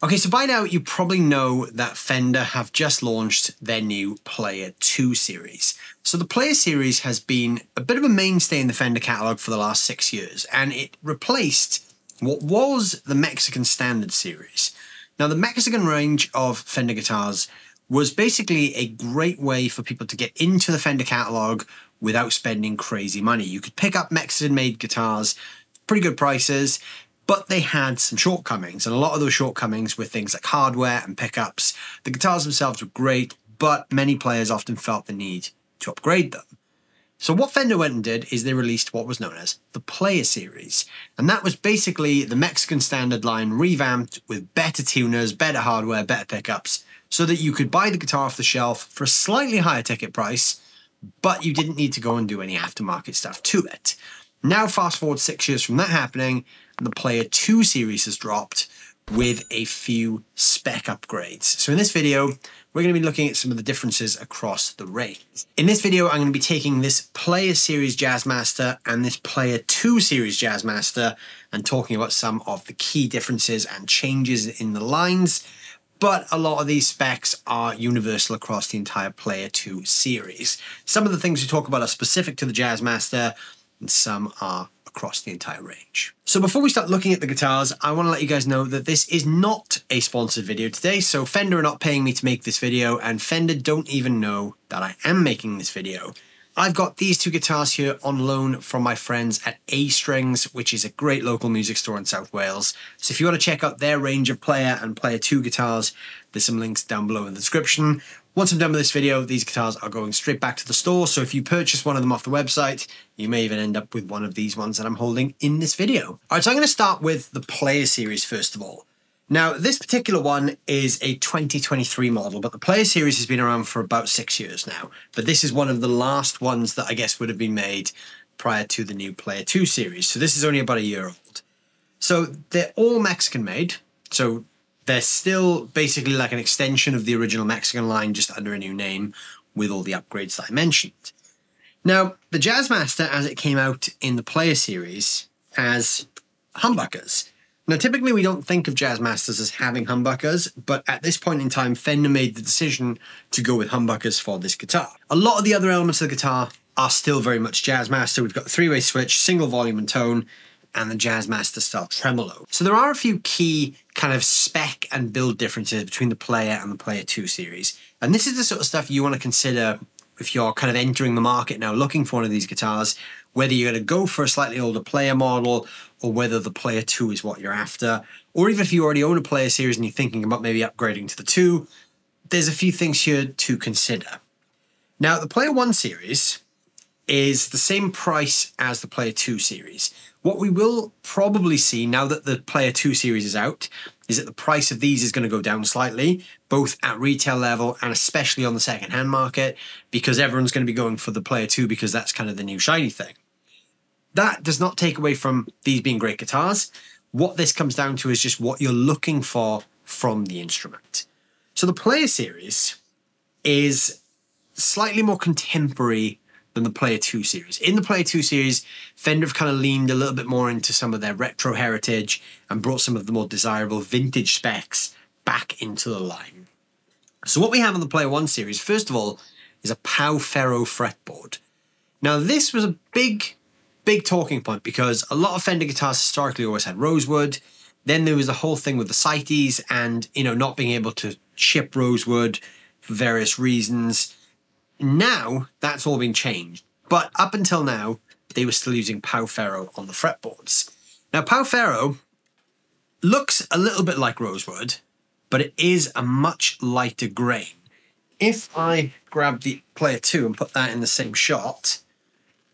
Okay, so by now you probably know that Fender have just launched their new Player II series. So the Player series has been a bit of a mainstay in the Fender catalogue for the last 6 years, and it replaced what was the Mexican Standard series. Now, the Mexican range of Fender guitars was basically a great way for people to get into the Fender catalogue without spending crazy money. You could pick up Mexican-made guitars, pretty good prices, but they had some shortcomings, and a lot of those shortcomings were things like hardware and pickups. The guitars themselves were great, but many players often felt the need to upgrade them. So what Fender went and did is they released what was known as the Player series, and that was basically the Mexican Standard line revamped with better tuners, better hardware, better pickups, so that you could buy the guitar off the shelf for a slightly higher ticket price, but you didn't need to go and do any aftermarket stuff to it. Now, fast forward 6 years from that happening, and the Player II series has dropped with a few spec upgrades. So in this video, we're going to be looking at some of the differences across the range. In this video, I'm going to be taking this Player series Jazzmaster and this Player II series Jazzmaster and talking about some of the key differences and changes in the lines. But a lot of these specs are universal across the entire Player II series. Some of the things we talk about are specific to the Jazzmaster, and some are across the entire range. So before we start looking at the guitars, I want to let you guys know that this is not a sponsored video today. So Fender are not paying me to make this video, and Fender don't even know that I am making this video. I've got these two guitars here on loan from my friends at A Strings, which is a great local music store in South Wales. So if you want to check out their range of Player and Player II guitars, there's some links down below in the description. Once I'm done with this video, these guitars are going straight back to the store. So if you purchase one of them off the website, you may even end up with one of these ones that I'm holding in this video. All right, so I'm going to start with the Player series first of all. Now, this particular one is a 2023 model, but the Player series has been around for about 6 years now. But this is one of the last ones that I guess would have been made prior to the new Player II series. So this is only about a year old. So they're all Mexican made. So they're still basically like an extension of the original Mexican line, just under a new name with all the upgrades that I mentioned. Now, the Jazzmaster, as it came out in the Player series, has humbuckers. Now, typically we don't think of Jazzmasters as having humbuckers, but at this point in time, Fender made the decision to go with humbuckers for this guitar. A lot of the other elements of the guitar are still very much Jazzmaster. We've got the three-way switch, single volume and tone, and the Jazzmaster style tremolo. So there are a few key kind of spec and build differences between the Player and the Player II series. And this is the sort of stuff you want to consider if you're kind of entering the market now looking for one of these guitars, whether you're going to go for a slightly older Player model or whether the Player II is what you're after, or even if you already own a Player series and you're thinking about maybe upgrading to the II, there's a few things here to consider. Now, the Player I series is the same price as the Player II series. What we will probably see now that the Player II series is out is that the price of these is going to go down slightly, both at retail level and especially on the second-hand market, because everyone's going to be going for the Player II because that's kind of the new shiny thing. That does not take away from these being great guitars. What this comes down to is just what you're looking for from the instrument. So the Player series is slightly more contemporary than the Player II series. In the Player II series, Fender have kind of leaned a little bit more into some of their retro heritage and brought some of the more desirable vintage specs back into the line. So what we have on the Player I series, first of all, is a Pau Ferro fretboard. Now, this was a big talking point because a lot of Fender guitars historically always had Rosewood. Then there was the whole thing with the CITES and, you know, not being able to ship Rosewood for various reasons. Now, that's all been changed. But up until now, they were still using Pau Ferro on the fretboards. Now, Pau Ferro looks a little bit like Rosewood, but it is a much lighter grain. If I grab the Player II and put that in the same shot,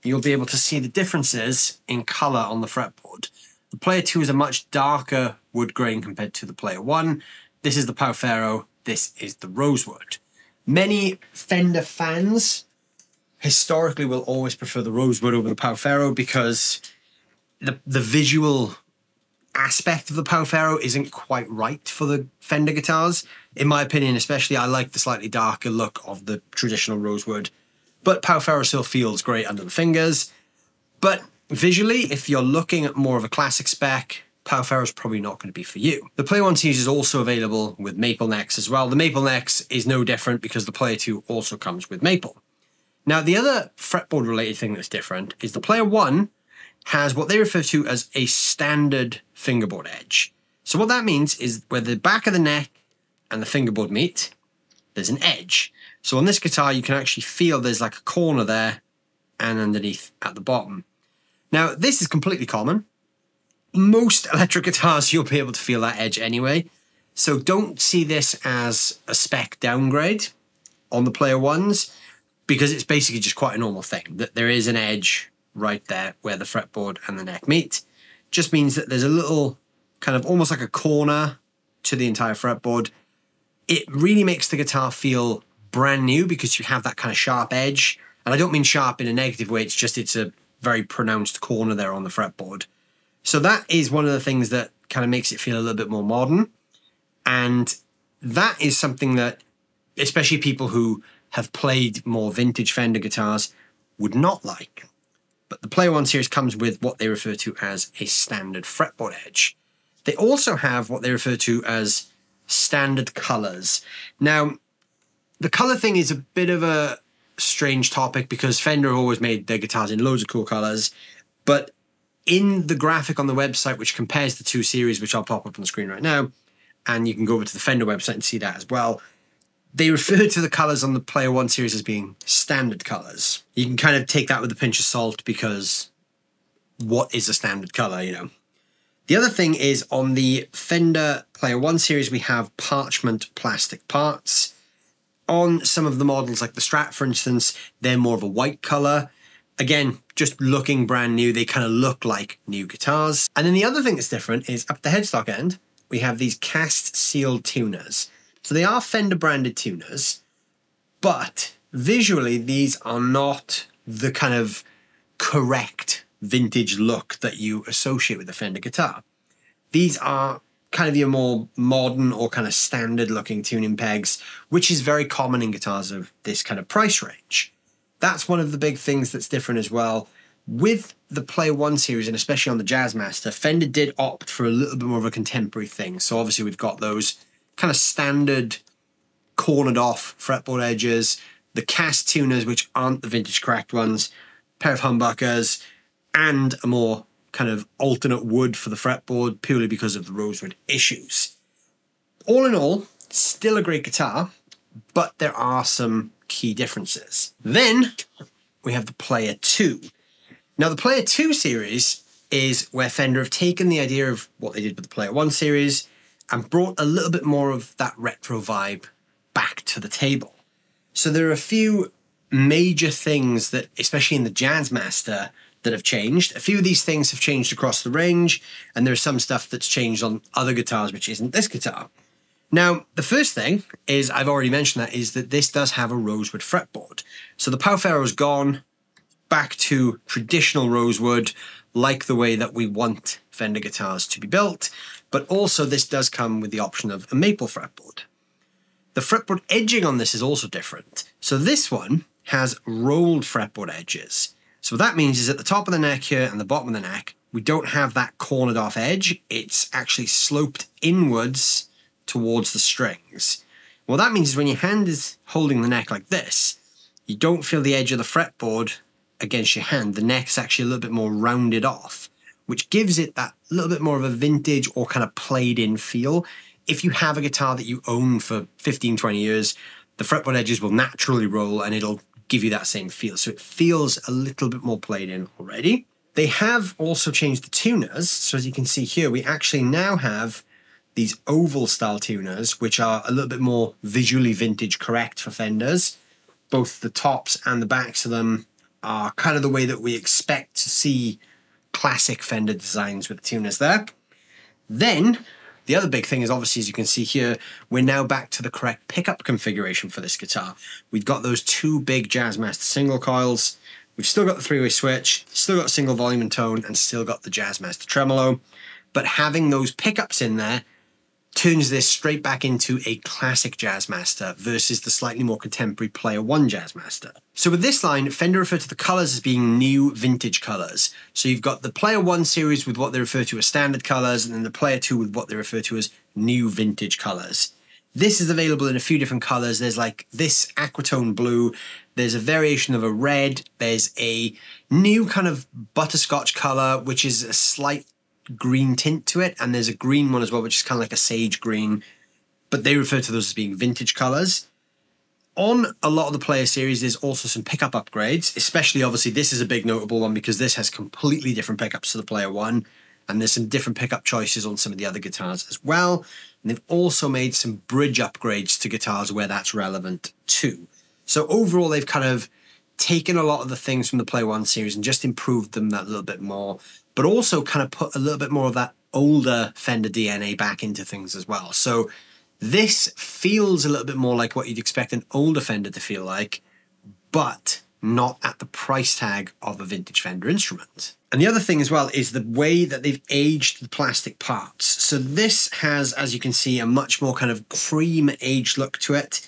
you'll be able to see the differences in color on the fretboard. The Player II is a much darker wood grain compared to the Player I. This is the Pau Ferro. This is the Rosewood. Many Fender fans historically will always prefer the Rosewood over the Pau Ferro because the visual aspect of the Pau Ferro isn't quite right for the Fender guitars. In my opinion, especially, I like the slightly darker look of the traditional Rosewood. But Pau Ferro still feels great under the fingers. But visually, if you're looking at more of a classic spec, Pau Ferro is probably not going to be for you. The Player 1 series is also available with maple necks as well. The maple necks is no different because the Player 2 also comes with maple. Now, the other fretboard related thing that's different is the Player 1 has what they refer to as a standard fingerboard edge. So what that means is where the back of the neck and the fingerboard meet, there's an edge. So on this guitar, you can actually feel there's like a corner there and underneath at the bottom. Now, this is completely common. Most electric guitars, you'll be able to feel that edge anyway. So don't see this as a spec downgrade on the Player 1s, because it's basically just quite a normal thing, that there is an edge right there where the fretboard and the neck meet. Just means that there's a little kind of almost like a corner to the entire fretboard. It really makes the guitar feel brand new because you have that kind of sharp edge. And I don't mean sharp in a negative way, it's a very pronounced corner there on the fretboard. So that is one of the things that kind of makes it feel a little bit more modern. And that is something that, especially people who have played more vintage Fender guitars, would not like. But the Player 1 series comes with what they refer to as a standard fretboard edge. They also have what they refer to as standard colors. Now, the color thing is a bit of a strange topic because Fender always made their guitars in loads of cool colors, but in the graphic on the website, which compares the two series, which I'll pop up on the screen right now, and you can go over to the Fender website and see that as well, they refer to the colors on the Player 1 series as being standard colors. You can kind of take that with a pinch of salt because what is a standard color, you know? The other thing is on the Fender Player 1 series, we have parchment plastic parts. On some of the models, like the Strat, for instance, they're more of a white color. Again, just looking brand new, they kind of look like new guitars. And then the other thing that's different is up the headstock end, we have these cast sealed tuners. So they are Fender branded tuners, but visually these are not the kind of correct vintage look that you associate with a Fender guitar. These are kind of your more modern or kind of standard looking tuning pegs, which is very common in guitars of this kind of price range. That's one of the big things that's different as well. With the Player 1 series, and especially on the Jazzmaster, Fender did opt for a little bit more of a contemporary thing. So obviously we've got those kind of standard cornered off fretboard edges, the cast tuners, which aren't the vintage correct ones, pair of humbuckers, and a more kind of alternate wood for the fretboard purely because of the Rosewood issues. All in all, still a great guitar, but there are some key differences. Then we have the Player 2. Now the Player 2 series is where Fender have taken the idea of what they did with the Player 1 series and brought a little bit more of that retro vibe back to the table. So there are a few major things that, especially in the Jazzmaster, that have changed. A few of these things have changed across the range, and there's some stuff that's changed on other guitars, which isn't this guitar. Now, the first thing is, I've already mentioned that, is that this does have a Rosewood fretboard. So the Pau Ferro's gone back to traditional Rosewood, like the way that we want Fender guitars to be built, but also this does come with the option of a maple fretboard. The fretboard edging on this is also different. So this one has rolled fretboard edges. So what that means is at the top of the neck here and the bottom of the neck, we don't have that cornered off edge. It's actually sloped inwards towards the strings. What that means is when your hand is holding the neck like this, you don't feel the edge of the fretboard against your hand. The neck's actually a little bit more rounded off, which gives it that little bit more of a vintage or kind of played in feel. If you have a guitar that you own for 15, 20 years, the fretboard edges will naturally roll and it'll give you that same feel. So it feels a little bit more played in already. They have also changed the tuners. So as you can see here, we actually now have these oval style tuners, which are a little bit more visually vintage correct for Fenders. Both the tops and the backs of them are kind of the way that we expect to see classic Fender designs with the tuners there. Then the other big thing is, obviously, as you can see here, we're now back to the correct pickup configuration for this guitar. We've got those two big Jazzmaster single coils. We've still got the three-way switch, still got single volume and tone, and still got the Jazzmaster tremolo. But having those pickups in there turns this straight back into a classic Jazzmaster versus the slightly more contemporary Player I Jazzmaster. So with this line, Fender refer to the colours as being new vintage colours. So you've got the Player I series with what they refer to as standard colours, and then the Player II with what they refer to as new vintage colours. This is available in a few different colours. There's like this aquatone blue, there's a variation of a red, there's a new kind of butterscotch colour, which is a slight green tint to it, and there's a green one as well, which is kind of like a sage green, but they refer to those as being vintage colours. On a lot of the Player series, there's also some pickup upgrades, especially obviously this is a big notable one because this has completely different pickups to the Player I, and there's some different pickup choices on some of the other guitars as well. And they've also made some bridge upgrades to guitars where that's relevant too. So overall, they've kind of taken a lot of the things from the Player I series and just improved them that little bit more, but also kind of put a little bit more of that older Fender DNA back into things as well. So this feels a little bit more like what you'd expect an older Fender to feel like, but not at the price tag of a vintage Fender instrument. And the other thing as well is the way that they've aged the plastic parts. So this has, as you can see, a much more kind of cream aged look to it,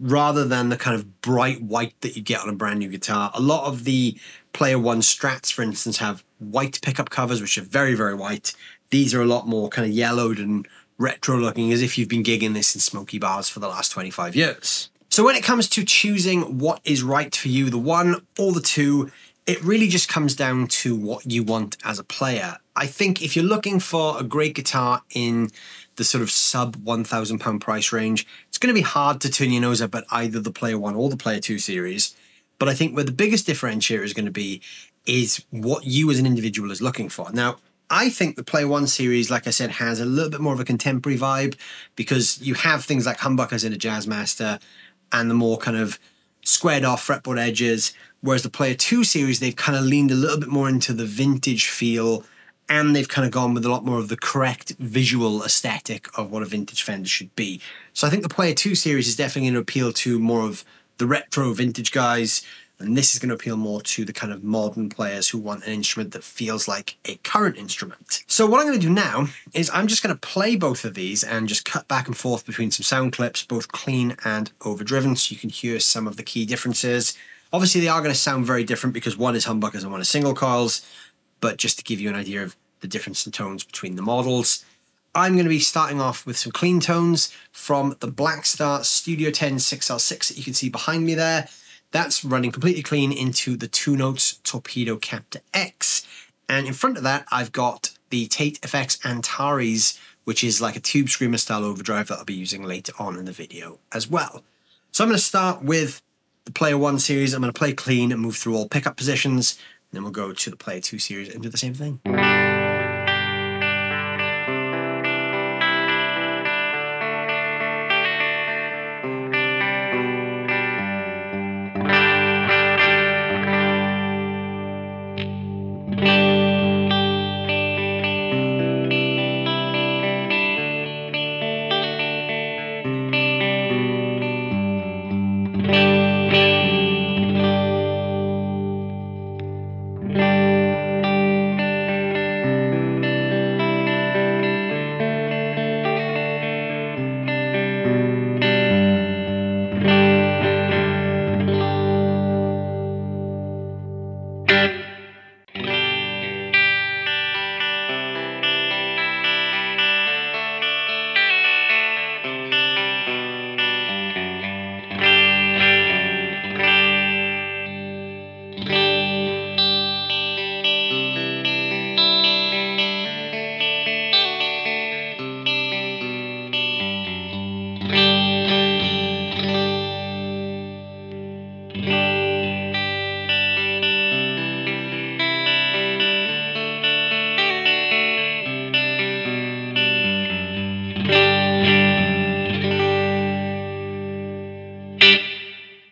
rather than the kind of bright white that you get on a brand new guitar. A lot of the Player I Strats, for instance, have white pickup covers, which are very, very white. These are a lot more kind of yellowed and retro looking, as if you've been gigging this in smoky bars for the last 25 years. So when it comes to choosing what is right for you, the one or the two, it really just comes down to what you want as a player. I think if you're looking for a great guitar in the sort of sub £1,000 price range, it's going to be hard to turn your nose up at either the Player I or the Player II series. But I think where the biggest differentiator is going to be is what you as an individual is looking for. Now, I think the Player I series, like I said, has a little bit more of a contemporary vibe because you have things like humbuckers in a Jazzmaster and the more kind of squared off fretboard edges, whereas the Player II series, they've kind of leaned a little bit more into the vintage feel, and they've kind of gone with a lot more of the correct visual aesthetic of what a vintage Fender should be. So I think the Player II series is definitely going to appeal to more of the retro vintage guys, and this is going to appeal more to the kind of modern players who want an instrument that feels like a current instrument. So what I'm going to do now is I'm just going to play both of these and just cut back and forth between some sound clips, both clean and overdriven, so you can hear some of the key differences. Obviously they are going to sound very different because one is humbuckers and one is single coils, but just to give you an idea of the difference in tones between the models, I'm going to be starting off with some clean tones from the Blackstar Studio 10 6L6 that you can see behind me there. That's running completely clean into the 2 notes Torpedo Captor X. And in front of that, I've got the Tate FX Antares, which is like a Tube Screamer style overdrive that I'll be using later on in the video as well. So I'm going to start with the Player I series. I'm going to play clean and move through all pickup positions. And then we'll go to the Player II series and do the same thing.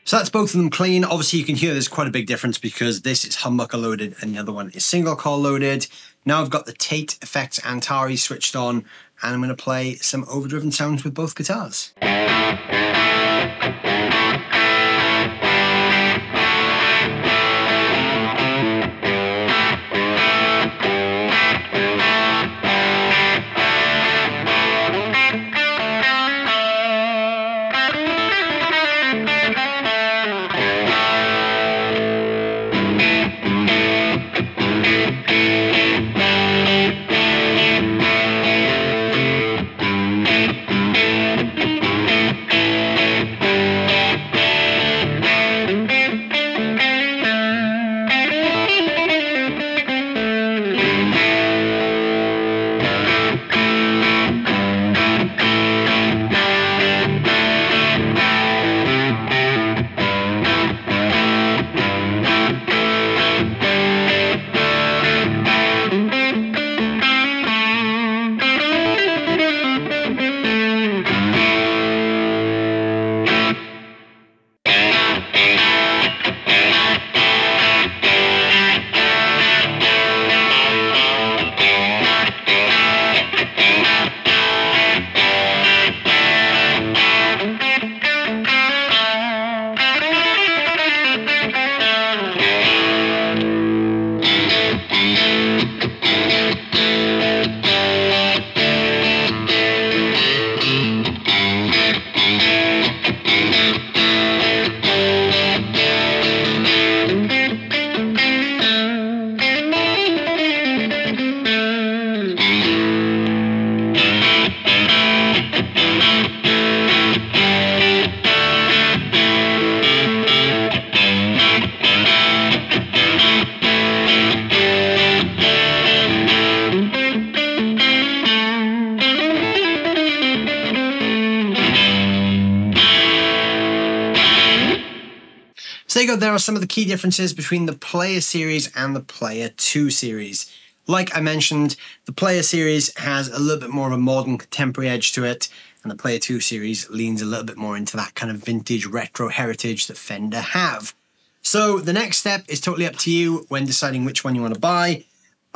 So that's both of them clean. Obviously you can hear there's quite a big difference because this is humbucker loaded and the other one is single coil loaded. Now I've got the Tate FX Antares switched on and I'm going to play some overdriven sounds with both guitars. So there you go, there are some of the key differences between the Player series and the Player II series. Like I mentioned, the Player series has a little bit more of a modern contemporary edge to it, and the Player II series leans a little bit more into that kind of vintage retro heritage that Fender have. So the next step is totally up to you when deciding which one you want to buy.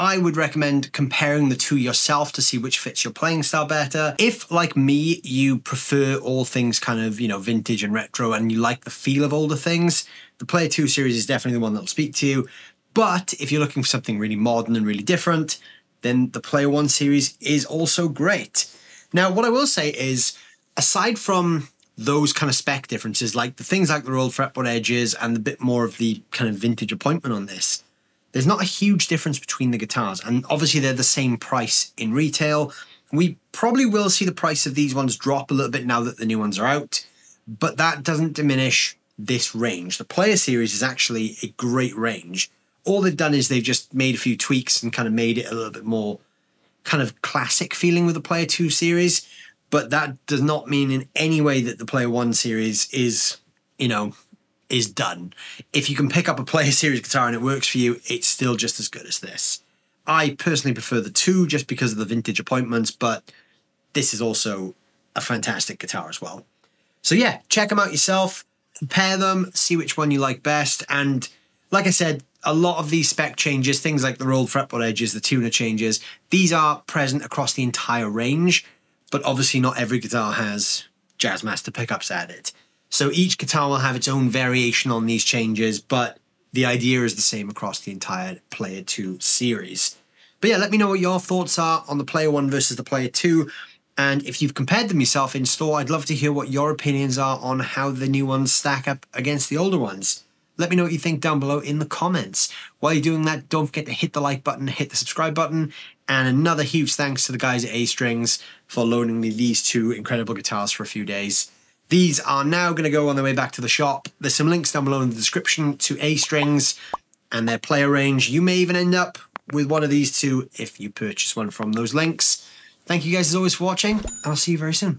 I would recommend comparing the two yourself to see which fits your playing style better. If, like me, you prefer all things kind of, vintage and retro and you like the feel of older things, the Player II series is definitely the one that'll speak to you. But if you're looking for something really modern and really different, then the Player I series is also great. Now, what I will say is, aside from those kind of spec differences, like the things like the rolled fretboard edges and the bit more of the kind of vintage appointment on this, there's not a huge difference between the guitars. And obviously they're the same price in retail. We probably will see the price of these ones drop a little bit now that the new ones are out, but that doesn't diminish this range. The Player series is actually a great range. All they've done is they've just made a few tweaks and kind of made it a little bit more kind of classic feeling with the Player II series, but that does not mean in any way that the Player I series is done. If you can pick up a Player series guitar and it works for you, it's still just as good as this. I personally prefer the II just because of the vintage appointments, but this is also a fantastic guitar as well. So yeah, check them out yourself, compare them, see which one you like best, and like I said, a lot of these spec changes, things like the rolled fretboard edges, the tuner changes, these are present across the entire range, but obviously not every guitar has Jazzmaster pickups added. So each guitar will have its own variation on these changes, but the idea is the same across the entire Player II series. But yeah, let me know what your thoughts are on the Player I versus the Player II, and if you've compared them yourself in store, I'd love to hear what your opinions are on how the new ones stack up against the older ones. Let me know what you think down below in the comments. While you're doing that, don't forget to hit the like button, hit the subscribe button, and another huge thanks to the guys at A-Strings for loaning me these two incredible guitars for a few days. These are now going to go on their way back to the shop. There's some links down below in the description to A-Strings and their player range. You may even end up with one of these two if you purchase one from those links. Thank you guys as always for watching, and I'll see you very soon.